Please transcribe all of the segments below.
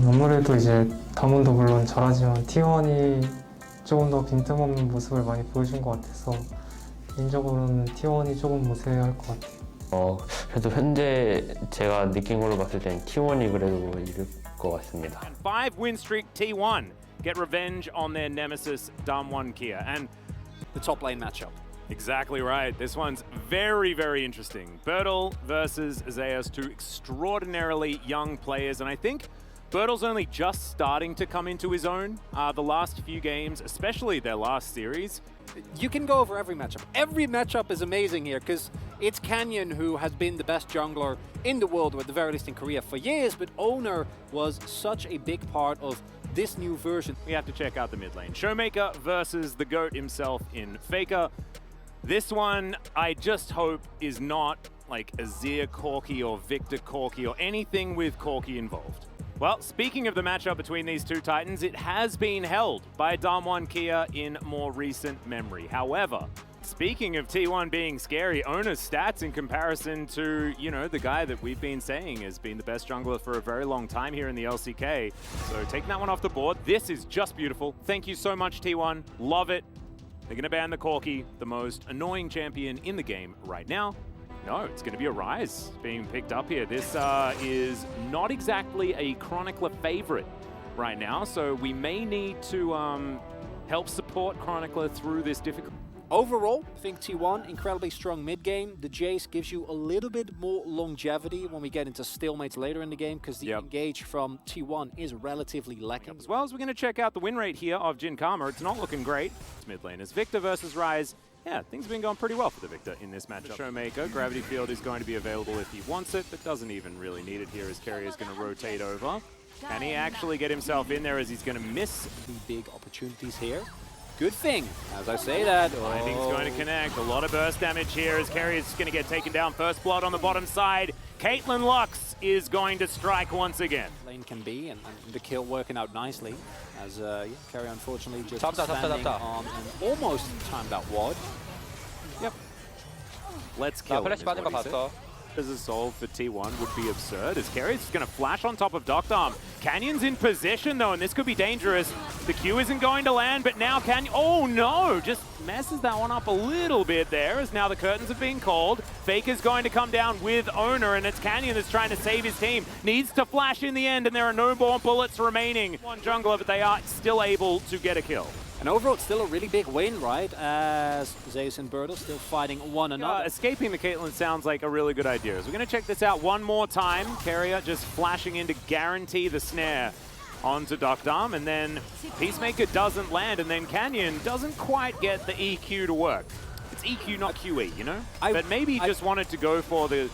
아무래도 이제 담원도 물론 잘하지만 T1이 조금 더 빈틈없는 모습을 많이 보여준 것 같아서 개인적으로는 T1이 조금 우세할 것 같아요. 그래도 현재 제가 느낀 걸로 봤을 땐 T1이 그래도 이길 것 같습니다. 5-win streak T1 get revenge on their nemesis Damwon Kia. And The top lane matchup. exactly right. This one's very, very interesting. Bertel versus Zeus, two extraordinarily young players, and I think Bertel's only just starting to come into his own. The last few games, especially their last series. You can go over every matchup. Every matchup is amazing here because it's Canyon who has been the best jungler in the world, or at the very least in Korea, for years, but Owner was such a big part of this new version. We have to check out the mid lane. Showmaker versus the GOAT himself in Faker. This one, I just hope, is not like Azir Corki or Victor Corki or anything with Corki involved. Well, speaking of the matchup between these two titans, it has been held by Damwon Kia in more recent memory. However, speaking of T1 being scary, Owner's stats in comparison to, you know, the guy that we've been saying has been the best jungler for a very long time here in the LCK. So taking that one off the board, this is just beautiful. Thank you so much, T1. Love it. They're going to ban the Corki, the most annoying champion in the game right now. No, it's going to be a Rise being picked up here. This is not exactly a Chronicler favorite right now, so we may need to help support Chronicler through this difficult. Overall, I think T1, incredibly strong mid-game. The Jace gives you a little bit more longevity when we get into stalemates later in the game, because the engage from T1 is relatively lacking. As well as we're going to check out the win rate here of Jin Kama. It's not looking great. It's mid lane as Victor versus Rise. Yeah, things have been going pretty well for the Victor in this matchup. Showmaker, Gravity Field is going to be available if he wants it, but doesn't even really need it here as Carrier is going to rotate over. Can he actually get himself in there as he's going to miss the big opportunities here? Good thing, as I say that. Binding's going to connect. A lot of burst damage here as Carrier is going to get taken down. First blood on the bottom side. Caitlyn Lux is going to strike once again. Lane can be, and the kill working out nicely. As Carrier unfortunately just standing on an almost timed out ward. Yep. Let's kill him. As a solve for T1 would be absurd, as Carrier's just going to flash on top of Doctarm. Canyon's in position though, and this could be dangerous. The Q isn't going to land, but now Canyon, oh no, just messes that one up a little bit there, as now the curtains have been called. Faker's going to come down with Owner, and it's Canyon that's trying to save his team. Needs to flash in the end, and there are no more bullets remaining. One jungler, but they are still able to get a kill. And overall, it's still a really big win, right? As Zeus and Bertel still fighting one another. Escaping the Caitlyn sounds like a really good idea. So we're going to check this out one more time. Carrier just flashing in to guarantee the snare onto Doctarm, and then Peacemaker doesn't land, and then Canyon doesn't quite get the EQ to work. It's EQ, not QE, you know? But maybe he just wanted to go for the...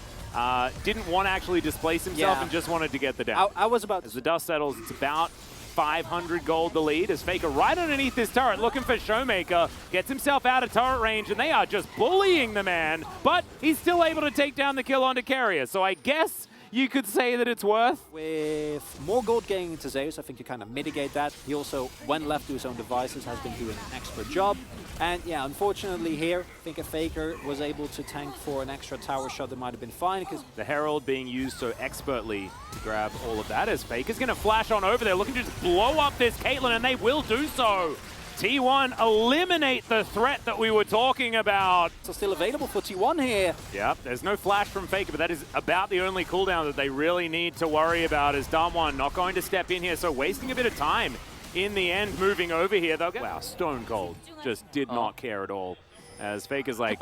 didn't want to actually displace himself and just wanted to get the down. I was about... As the dust settles, it's about 500 gold the lead as Faker right underneath this turret looking for Showmaker, gets himself out of turret range, and they are just bullying the man, but he's still able to take down the kill onto Carrier, so I guess you could say that it's worth. With more gold getting into Zeus, I think you kind of mitigate that. He also, when left to his own devices, has been doing an extra job. And yeah, unfortunately here, I think if Faker was able to tank for an extra tower shot, that might have been fine, because the Herald being used so expertly to grab all of that, as Faker's going to flash on over there, looking to just blow up this Caitlyn, and they will do so. T1 eliminate the threat that we were talking about. So still available for T1 here. Yep, there's no flash from Faker, but that is about the only cooldown that they really need to worry about, as Damwon not going to step in here, so wasting a bit of time in the end, moving over here. They'll get, wow, Stone Cold just did not care at all, as Faker's like,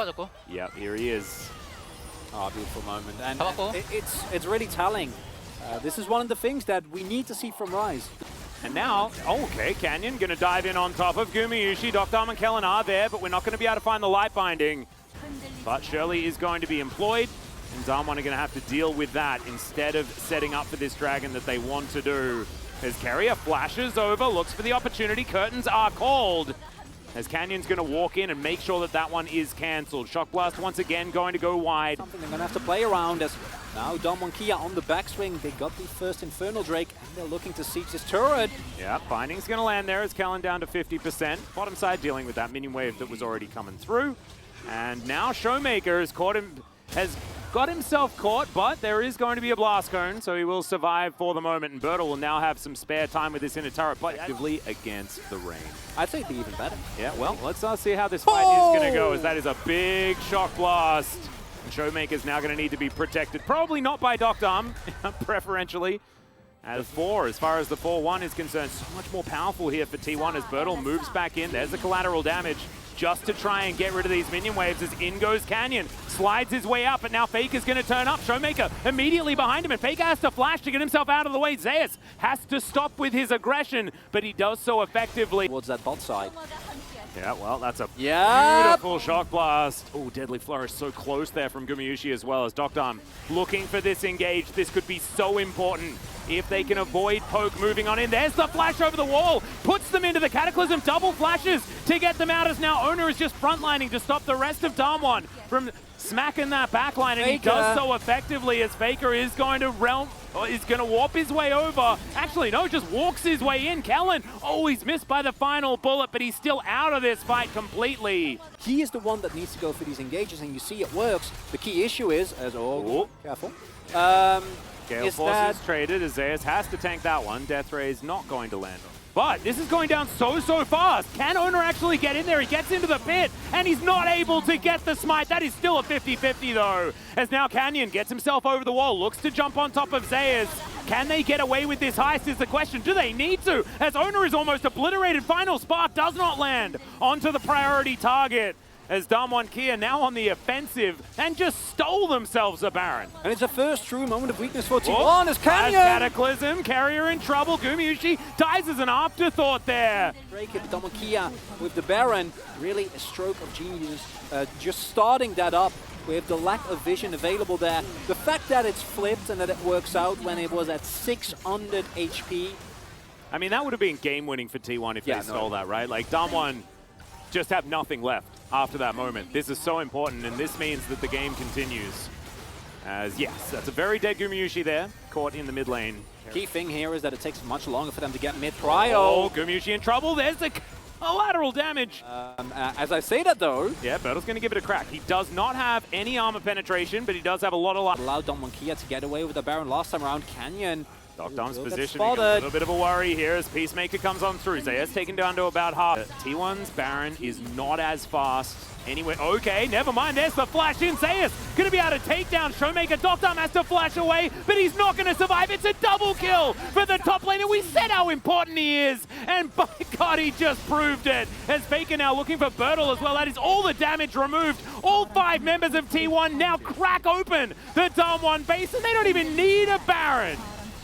yep, here he is. Oh, beautiful moment. And it's really telling. This is one of the things that we need to see from Rise. And now, okay, Canyon going to dive in on top of Gumayushi. Doctarm and Kellen are there, but we're not going to be able to find the light binding. But Shirley is going to be employed, and Damwon are going to have to deal with that instead of setting up for this dragon that they want to do. As Carrier flashes over, looks for the opportunity. Curtains are called. As Canyon's going to walk in and make sure that that one is cancelled. Shock Blast once again going to go wide. Something they're going to have to play around, as now Damwon Kia on the backswing. They got the first Infernal Drake, and they're looking to siege this turret. Yeah, Binding's going to land there as Kellen down to 50%. Bottom side dealing with that minion wave that was already coming through. And now Showmaker has caught him, has got himself caught, but there is going to be a blast cone, so he will survive for the moment. And Bertel will now have some spare time with this inner turret, but actively against the rain. I'd say it'd be even better. Yeah, well, let's see how this fight is going to go, as that is a big shock blast. And Showmaker's now going to need to be protected. Probably not by Doctum, preferentially. As far as the 4-1 is concerned, so much more powerful here for T1 as Bertel moves back in. There's the collateral damage just to try and get rid of these minion waves as in goes Canyon. Slides his way up, but now Faker's going to turn up. Showmaker immediately behind him, and Faker has to flash to get himself out of the way. Zeus has to stop with his aggression, but he does so effectively. Towards that bot side. Yeah, well, that's a beautiful shock blast. Oh, Deadly Flourish so close there from Gumayushi as well as Doctum looking for this engage. This could be so important if they can avoid poke moving on in. There's the flash over the wall, puts them into the Cataclysm, double flashes to get them out as now Owner is just frontlining to stop the rest of Damwon from smacking that backline, and he does so effectively as Faker is going to warp his way over. Actually, no, just walks his way in. Kellen, oh, he's missed by the final bullet, but he's still out of this fight completely. He is the one that needs to go for these engages, and you see it works. The key issue is, careful. Gale Force is traded as Zeus has to tank that one. Death Ray's not going to land on. But this is going down so fast. Can Owner actually get in there? He gets into the pit, and he's not able to get the smite. That is still a 50-50 though. As now Canyon gets himself over the wall, looks to jump on top of Zeus. Can they get away with this heist is the question. Do they need to? As Owner is almost obliterated. Final spark does not land onto the priority target. As Damwon Kia now on the offensive and just stole themselves a Baron. And it's a first true moment of weakness for T1 as Canyon! Cataclysm, Carrier in trouble. Gumayushi dies as an afterthought there. Break it, Damwon Kia with the Baron. Really a stroke of genius. Just starting that up with the lack of vision available there. The fact that it's flipped and that it works out when it was at 600 HP. I mean, that would have been game-winning for T1 if they stole that, right? Like, Damwon just have nothing left after that moment. This is so important, and this means that the game continues. As, yes, that's a very dead Gumayushi there, caught in the mid lane. Key thing here is that it takes much longer for them to get mid-prio. Oh, Gumayushi in trouble. There's the lateral damage. As I say that, though... Yeah, Bertel's going to give it a crack. He does not have any armor penetration, but he does have a lot of life. Allowed Damwon Kia to get away with the Baron last time around. Canyon... Doctum's positioning a little bit of a worry here as Peacemaker comes on through. Zeus taken down to about half. T1's Baron is not as fast anyway. Okay, never mind. There's the flash in. Zeus going to be able to take down Showmaker. Doctum has to flash away, but he's not going to survive. It's a double kill for the top laner. We said how important he is, and by God, he just proved it. As Faker now looking for Bertel as well. That is all the damage removed. All 5 members of T1 now crack open the Damwon base, and they don't even need a Baron.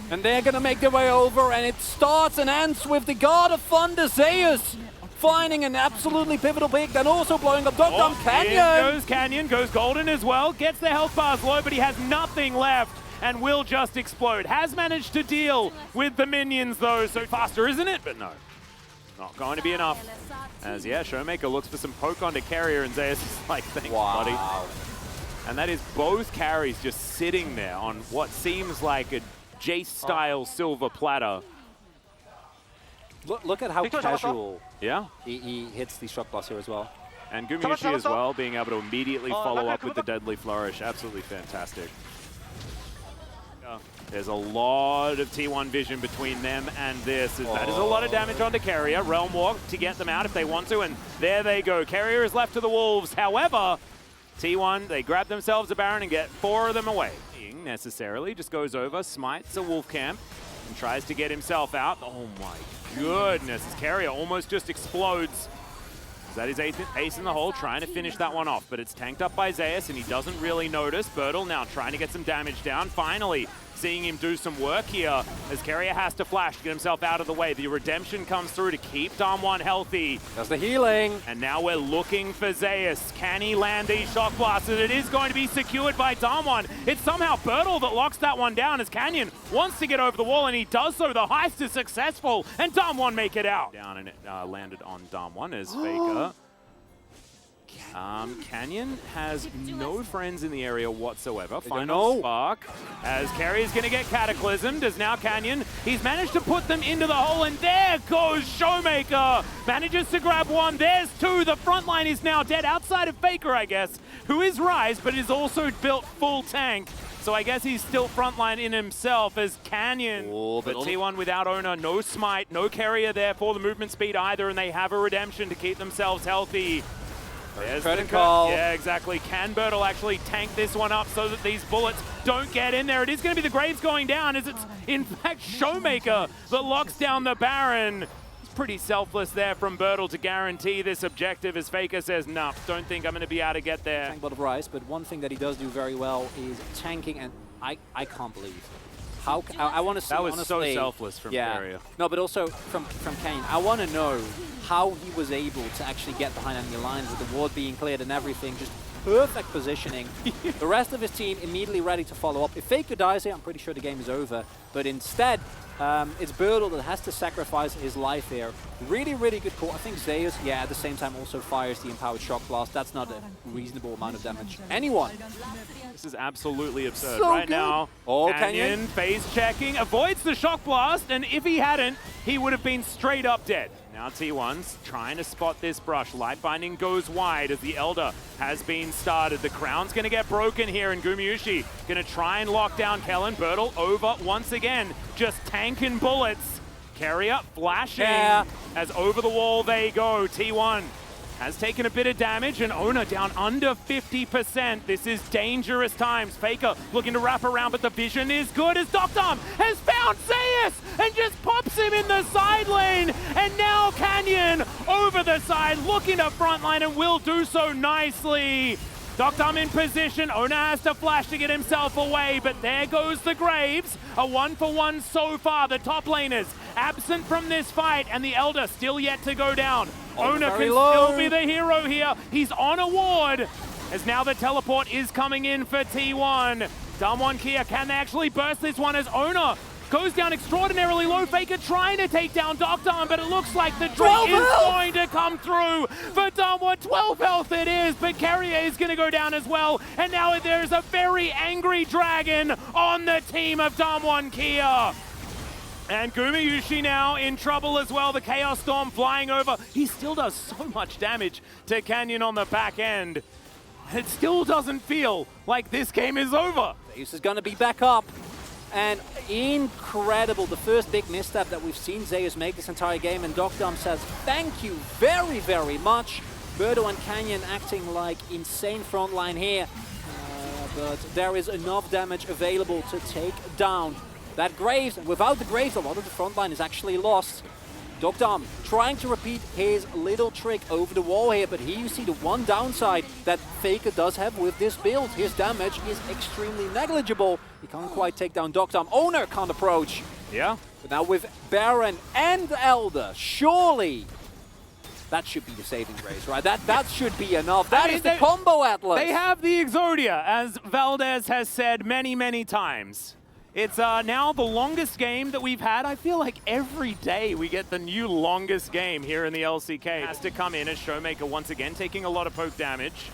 And they're going to make their way over, and it starts and ends with the God of Thunder, Zeus, finding an absolutely pivotal pick, and also blowing up Doctum. Canyon! In goes Canyon, goes Golden as well, gets the health bars low, but he has nothing left, and will just explode. Has managed to deal with the minions, though, so faster, isn't it? But no, not going to be enough. As, yeah, Showmaker looks for some poke onto Carrier, and Zeus is like, thanks, buddy. And that is both carries just sitting there on what seems like a Jace-style silver platter. Look at how casual he hits the shock blast here as well. And Gumayushi as well, being able to immediately follow up with the Deadly Flourish. Absolutely fantastic. There's a lot of T1 vision between them and this. That is a lot of damage onto Carrier. Realm Walk to get them out if they want to, and there they go. Carrier is left to the Wolves. However, T1, they grab themselves a Baron and get 4 of them away. Necessarily just goes over, smites a wolf camp, and tries to get himself out. Oh my goodness, his Carrier almost just explodes. That is ace in the hole, trying to finish that one off, but it's tanked up by Zeus, and he doesn't really notice. Bertel now trying to get some damage down. Finally, seeing him do some work here, as Carrier has to flash to get himself out of the way. The redemption comes through to keep Damwon healthy. Does the healing. And now we're looking for Zeus. Can he land these shock blasts? And it is going to be secured by Damwon. It's somehow Bertel that locks that one down, as Canyon wants to get over the wall, and he does so. The heist is successful, and Damwon make it out. Down, and it landed on Damwon as Faker Canyon has no friends in the area whatsoever. Final spark as Carry is going to get cataclysmed as now Canyon, he's managed to put them into the hole, and there goes Showmaker. Manages to grab one, there's two. The front line is now dead outside of Faker, I guess, who is Rise, but is also built full tank. So I guess he's still frontline in himself as Canyon. But T1 without owner, no smite, no carrier there for the movement speed either, and they have a redemption to keep themselves healthy. There's the call. Yeah, exactly. Can Bertle actually tank this one up so that these bullets don't get in there? It is going to be the Graves going down, as it's in fact Showmaker that locks down the Baron. It's pretty selfless there from Bertle to guarantee this objective, as Faker says, nah, don't think I'm going to be able to get there. Tank bot of Rice, but one thing that he does do very well is tanking, and I can't believe how I want to see. That was honestly, so selfless from Carrier. No, but also from Kane. I want to know how he was able to actually get behind enemy lines with the ward being cleared and everything. Just perfect positioning. The rest of his team immediately ready to follow up. If Faker dies here, I'm pretty sure the game is over. But instead, it's Bertle that has to sacrifice his life here. Really, really good call. I think Zeus, yeah, at the same time also fires the Empowered Shock Blast. That's not a reasonable amount of damage. Anyone. This is absolutely absurd. So right good. now, Canyon phase checking, avoids the Shock Blast, and if he hadn't, he would have been straight up dead. Now T1's trying to spot this brush. Light Binding goes wide as the Elder has been started. The crown's going to get broken here, and Gumayusi going to try and lock down Kellen. Bertle over once again, just tanking bullets. Carrier flashing as over the wall they go. T1 has taken a bit of damage, and Owner down under 50%. This is dangerous times. Faker looking to wrap around, but the vision is good as Doctom has found Zeus and just pops him in the side lane. And now Canyon over the side, looking to frontline, and will do so nicely. Doctom in position, Owner has to flash to get himself away, but there goes the Graves. A 1-for-1 so far. The top laners absent from this fight, and the Elder still yet to go down. Owner can still be the hero here. He's on a ward, as now the teleport is coming in for T1. Damwon Kia, can they actually burst this one as Owner goes down extraordinarily low? Faker trying to take down Doctom, but it looks like the drink is going to come through for Damwon. 12 health it is, but Carrier is going to go down as well. And now there's a very angry dragon on the team of Damwon Kia. And Gumayusi now in trouble as well. The Chaos Storm flying over. He still does so much damage to Canyon on the back end. It still doesn't feel like this game is over. Zeus is going to be back up. And incredible, the first big misstep that we've seen Zeus make this entire game, and Doctom says thank you very, very much. Bertle and Canyon acting like insane frontline here, but there is enough damage available to take down that Graves. And without the Graves, a lot of the frontline is actually lost. Doctom trying to repeat his little trick over the wall here, but here you see the one downside that Faker does have with this build. His damage is extremely negligible. He can't quite take down Doctom. Owner can't approach. Yeah. But now with Baron and Elder, surely that should be the saving grace, right? That should be enough. That is the combo Atlas. They have the Exodia, as Valdez has said many, many times. It's now the longest game that we've had. I feel like every day we get the new longest game here in the LCK. Has to come in as Showmaker once again taking a lot of poke damage.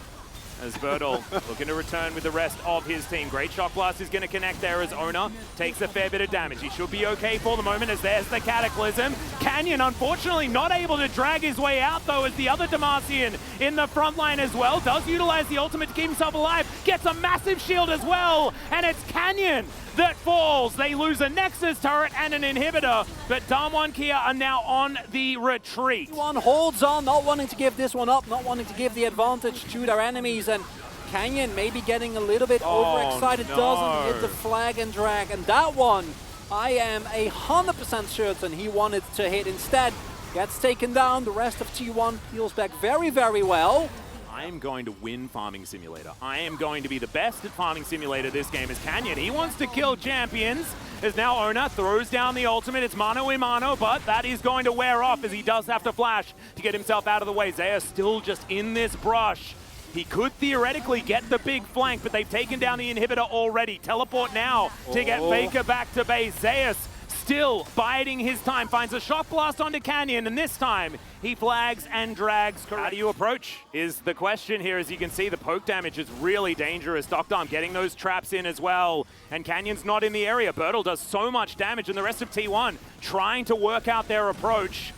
As Bertle looking to return with the rest of his team. Great Shock Blast is going to connect there as Owner takes a fair bit of damage. He should be okay for the moment as there's the Cataclysm. Canyon unfortunately not able to drag his way out though, as the other Demacian in the front line as well does utilize the ultimate to keep himself alive. Gets a massive shield as well, and it's Canyon that falls. They lose a Nexus turret and an inhibitor, but Damwon Kia are now on the retreat. One holds on, not wanting to give this one up, not wanting to give the advantage to their enemies, and Canyon maybe getting a little bit overexcited, doesn't hit the flag and drag, and that one, I am 100% certain he wanted to hit instead. Gets taken down, the rest of T1 heals back very, very well. I am going to win Farming Simulator. I am going to be the best at Farming Simulator this game as Canyon. He wants to kill champions. As now Owner throws down the ultimate. It's mano a mano, but that is going to wear off as he does have to flash to get himself out of the way. Zaya still just in this brush. He could theoretically get the big flank, but they've taken down the inhibitor already. Teleport now to get Faker back to base. Zeus still biding his time, finds a shock blast onto Canyon, and this time he flags and drags. How do you approach is the question here. As you can see, the poke damage is really dangerous. Dr. getting those traps in as well, and Canyon's not in the area. Bertle does so much damage, and the rest of T1 trying to work out their approach.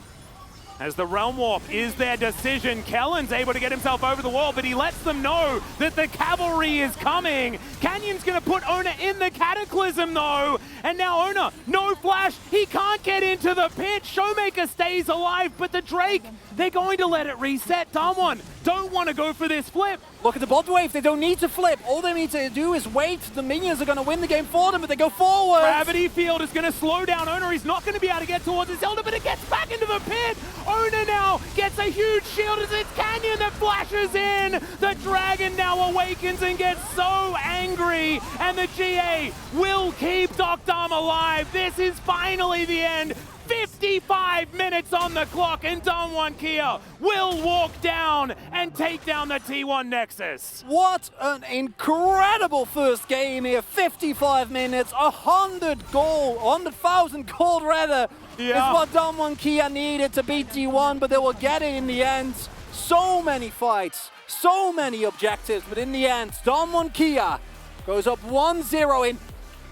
As the Realm Warp is their decision, Kellen's able to get himself over the wall, but he lets them know that the cavalry is coming. Canyon's gonna put Ona in the Cataclysm though, and now Ona, no flash, he can't get into the pit. Showmaker stays alive, but the Drake, they're going to let it reset. Damwon don't want to go for this flip. Look at the bot wave, they don't need to flip. All they need to do is wait. The minions are going to win the game for them, but they go forward. Gravity Field is going to slow down Ona. He's not going to be able to get towards his Zelda, but it gets back into the pit. Ona now gets a huge shield as it's Canyon that flashes in. The Dragon now awakens and gets so angry, and the GA will keep Dr. alive. This is finally the end. 55 minutes on the clock, and Damwon Kia will walk down and take down the T1 Nexus. What an incredible first game here. 55 minutes, 100,000 gold rather, is what Damwon Kia needed to beat T1, but they will get it in the end. So many fights, so many objectives, but in the end, Damwon Kia goes up 1-0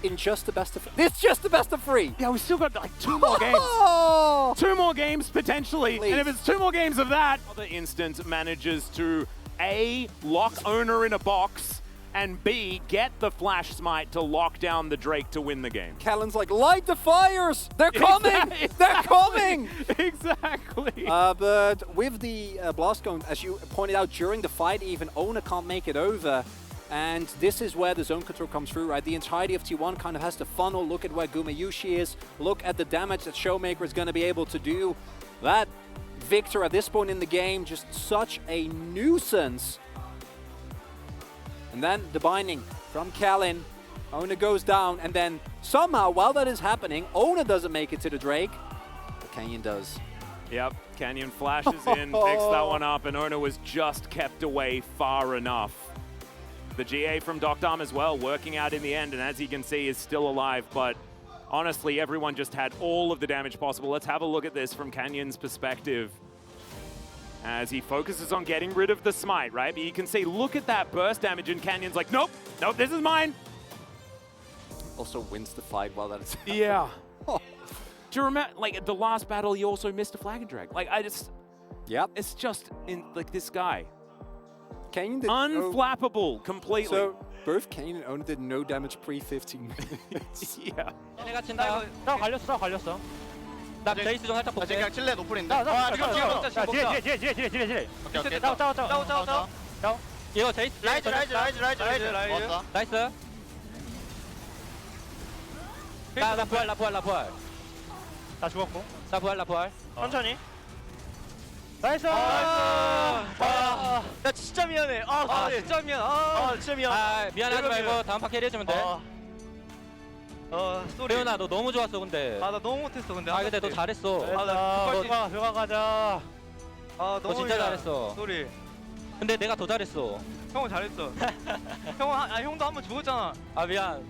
in just the best of... It's just the best of 3. Yeah, we still got like 2 more games. 2 more games potentially. Please. And if it's 2 more games of that, other instance manages to A, lock Owner in a box, and B, get the Flash Smite to lock down the Drake to win the game. Kellen's like, light the fires! They're coming! Exactly. They're coming! Exactly. But with the blast cone, as you pointed out during the fight, even Ona can't make it over. And this is where the zone control comes through, right? The entirety of T1 kind of has to funnel. Look at where Gumayushi is. Look at the damage that Showmaker is going to be able to do. That Victor at this point in the game, just such a nuisance. And then the binding from Kellen. Ona goes down, and then somehow, while that is happening, Ona doesn't make it to the Drake, but Canyon does. Yep, Canyon flashes in, picks that one up, and Ona was just kept away far enough. The GA from Dr. as well, working out in the end, and as you can see, is still alive, but honestly, everyone just had all of the damage possible. Let's have a look at this from Canyon's perspective. As he focuses on getting rid of the smite, right? But you can see, look at that burst damage, and Canyon's like, nope, nope, this is mine. Also wins the fight while that is happening. Yeah. Do you remember, like, at the last battle, he also missed a flag and drag. Like, Yep. it's just, like, this guy. Canyon did Unflappable completely. So both Canyon and Ona did no damage pre-15 minutes. Yeah. 얘네가 친다. 나 걸렸어. 나 베이스 좀 살짝 볼게. 그냥 칠레 노플인데. 지뢰. 오케이. 싸워. 이거 제이스. 라이즈. 나이스. 나 부활. 다 죽었고. 나 부활. 천천히. 나이스. 나 진짜 미안해. 진짜 미안. 진짜 미안. 미안하지 말고 다음 파 캐리해주면 돼. 쏘리. 태훈아, 너 너무 좋았어 근데. 나 너무 못했어 근데. 근데 너 잘했어. 들어가 가자. 너 진짜 잘했어. 쏘리. 근데 내가 더 잘했어. 형은 잘했어. 형도 한 번 죽었잖아. 미안.